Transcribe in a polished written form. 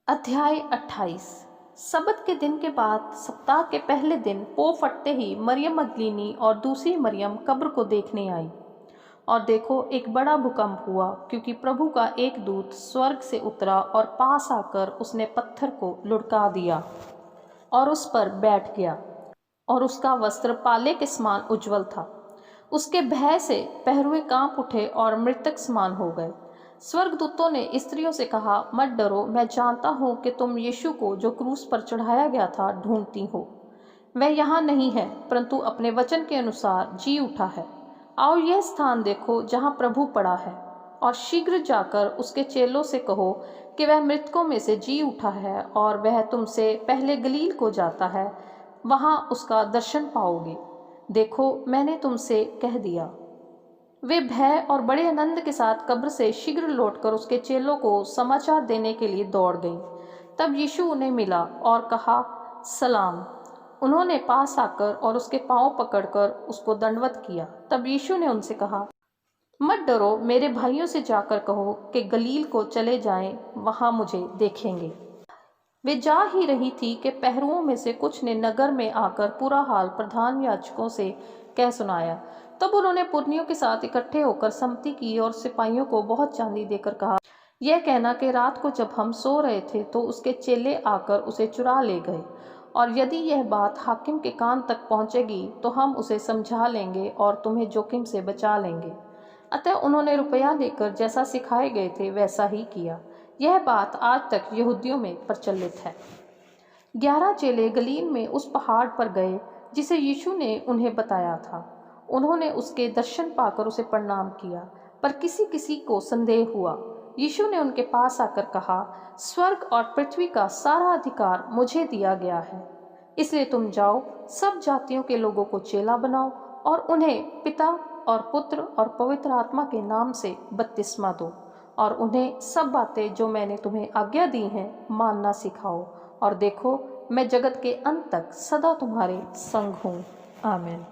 अध्याय 28। सबत के दिन के बाद सप्ताह के पहले दिन पो फटते ही मरियम मगदलीनी और दूसरी मरियम कब्र को देखने आई। और देखो, एक बड़ा भूकंप हुआ, क्योंकि प्रभु का एक दूत स्वर्ग से उतरा और पास आकर उसने पत्थर को लुढ़का दिया और उस पर बैठ गया। और उसका वस्त्र पाले के समान उज्ज्वल था। उसके भय से पहरुए कांप उठे और मृतक समान हो गए। स्वर्गदूतों ने स्त्रियों से कहा, मत डरो, मैं जानता हूँ कि तुम यीशु को जो क्रूस पर चढ़ाया गया था ढूंढती हो। वह यहाँ नहीं है, परंतु अपने वचन के अनुसार जी उठा है। आओ यह स्थान देखो जहाँ प्रभु पड़ा है, और शीघ्र जाकर उसके चेलों से कहो कि वह मृतकों में से जी उठा है और वह तुमसे पहले गलील को जाता है, वहाँ उसका दर्शन पाओगे। देखो, मैंने तुमसे कह दिया। वे भय और बड़े आनंद के साथ कब्र से शीघ्र लौटकर उसके चेलों को समाचार देने के लिए दौड़ गईं। तब यीशु उन्हें मिला और कहा, सलाम। उन्होंने पास आकर और उसके पांव पकड़कर उसको दंडवत किया। तब यीशु ने उनसे कहा, मत डरो, मेरे भाइयों से जाकर कहो कि गलील को चले जाएं, वहां मुझे देखेंगे। वे जा ही रही थी कि पहरुओं में से कुछ ने नगर में आकर पूरा हाल प्रधान याजकों से कह सुनाया। तब उन्होंने पुरनियों के साथ इकट्ठे होकर सम्मति की और सिपाहियों को बहुत चांदी देकर कहा, यह कहना कि रात को जब हम सो रहे थे तो उसके चेले आकर उसे चुरा ले गए, और यदि यह बात हाकिम के कान तक पहुंचेगी तो हम उसे समझा लेंगे और तुम्हें जोखिम से बचा लेंगे। अतः उन्होंने रुपया लेकर जैसा सिखाए गए थे वैसा ही किया। यह बात आज तक यहूदियों में प्रचलित है। 11 चेले गलील में उस पहाड़ पर गए जिसे यीशु ने उन्हें बताया था। उन्होंने उसके दर्शन पाकर उसे प्रणाम किया, पर किसी किसी को संदेह हुआ। यीशु ने उनके पास आकर कहा, स्वर्ग और पृथ्वी का सारा अधिकार मुझे दिया गया है, इसलिए तुम जाओ, सब जातियों के लोगों को चेला बनाओ और उन्हें पिता और पुत्र और पवित्र आत्मा के नाम से बपतिस्मा दो, और उन्हें सब बातें जो मैंने तुम्हें आज्ञा दी हैं मानना सिखाओ। और देखो, मैं जगत के अंत तक सदा तुम्हारे संग हूँ। आमीन।